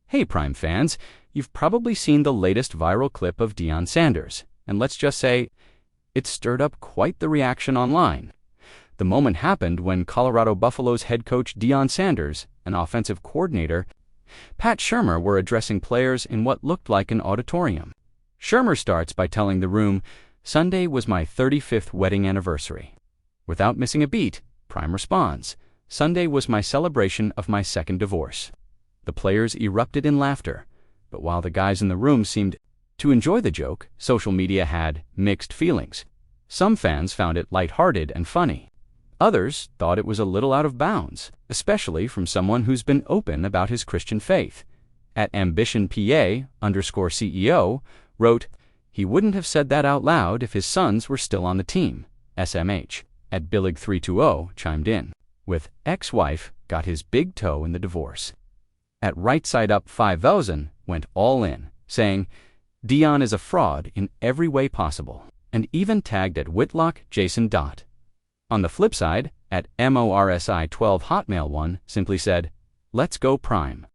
Hey Prime fans, you've probably seen the latest viral clip of Deion Sanders, and let's just say, it stirred up quite the reaction online. The moment happened when Colorado Buffalo's head coach Deion Sanders and offensive coordinator Pat Shurmur were addressing players in what looked like an auditorium. Shurmur starts by telling the room, "Sunday was my 35th wedding anniversary." Without missing a beat, Prime responds, "Sunday was my celebration of my second divorce." The players erupted in laughter, but while the guys in the room seemed to enjoy the joke, social media had mixed feelings. Some fans found it lighthearted and funny. Others thought it was a little out of bounds, especially from someone who's been open about his Christian faith. At AmbitionPA_CEO wrote, "He wouldn't have said that out loud if his sons were still on the team." SMH at Billig320 chimed in, with ex-wife got his big toe in the divorce. At Right Side Up 5000 went all in, saying, "Deion is a fraud in every way possible," and even tagged at Whitlock Jason Dot. On the flip side, at MORSI12 Hotmail1 simply said, "Let's go Prime."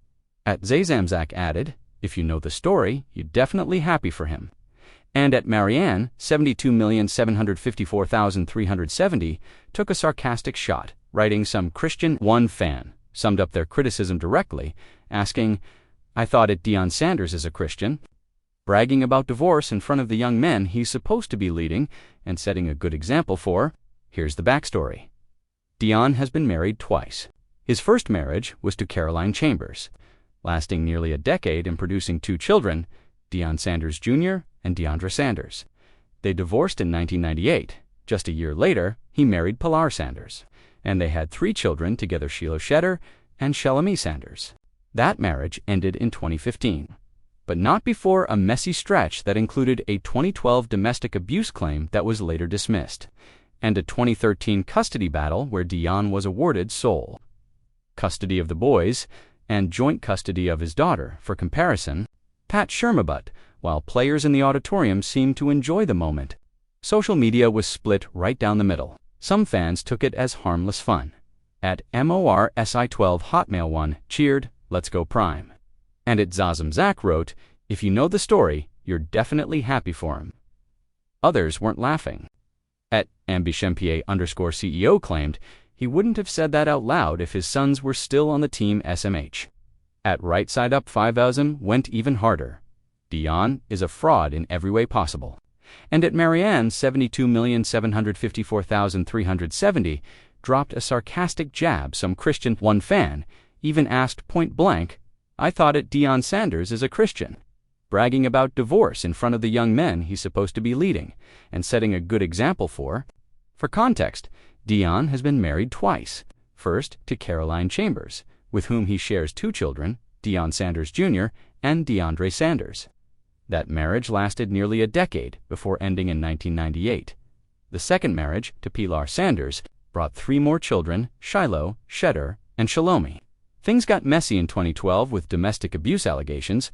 At Zazamzak added, "If you know the story, you're definitely happy for him." And at Marianne, 72,754,370 took a sarcastic shot, writing some Christian One fan summed up their criticism directly, asking, "I thought it Deion Sanders is a Christian, bragging about divorce in front of the young men he's supposed to be leading and setting a good example for." Here's the backstory. Deion has been married twice. His first marriage was to Caroline Chambers, lasting nearly a decade and producing two children, Deion Sanders Jr. and Deandra Sanders. They divorced in 1998. Just a year later, he married Pilar Sanders, and they had three children together, Shiloh Shetter and Shelami Sanders. That marriage ended in 2015, but not before a messy stretch that included a 2012 domestic abuse claim that was later dismissed, and a 2013 custody battle where Deion was awarded sole custody of the boys and joint custody of his daughter. For comparison, Pat Shurmur. But while players in the auditorium seemed to enjoy the moment, social media was split right down the middle. Some fans took it as harmless fun. At MORSI12 Hotmail1 cheered, "Let's go Prime." And at Zazamzak wrote, "If you know the story, you're definitely happy for him." Others weren't laughing. At AmbitionPA_CEO claimed he wouldn't have said that out loud if his sons were still on the team. SMH at Right Side Up 5000 went even harder. Deion is a fraud in every way possible. And at Marianne, 72,754,370 dropped a sarcastic jab. Some Christian One fan even asked point blank, "I thought it Deion Sanders is a Christian, bragging about divorce in front of the young men he's supposed to be leading and setting a good example for." For context, Deion has been married twice. First to Caroline Chambers, with whom he shares two children, Deion Sanders Jr. and Deandra Sanders. That marriage lasted nearly a decade before ending in 1998. The second marriage, to Pilar Sanders, brought three more children, Shiloh, Shetter, and Shalomi. Things got messy in 2012 with domestic abuse allegations,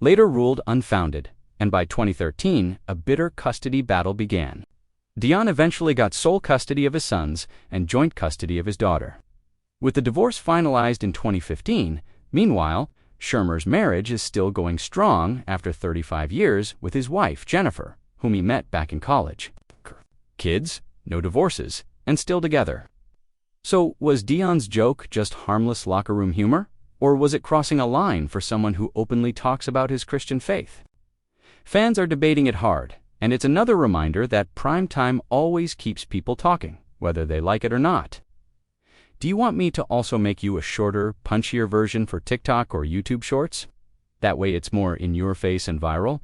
later ruled unfounded, and by 2013, a bitter custody battle began. Deion eventually got sole custody of his sons and joint custody of his daughter. With the divorce finalized in 2015, meanwhile, Shurmur's marriage is still going strong after 35 years with his wife, Jennifer, whom he met back in college. Kids, no divorces, and still together. So, was Deion's joke just harmless locker room humor? Or was it crossing a line for someone who openly talks about his Christian faith? Fans are debating it hard, and it's another reminder that prime time always keeps people talking, whether they like it or not. Do you want me to also make you a shorter, punchier version for TikTok or YouTube Shorts? That way it's more in your face and viral.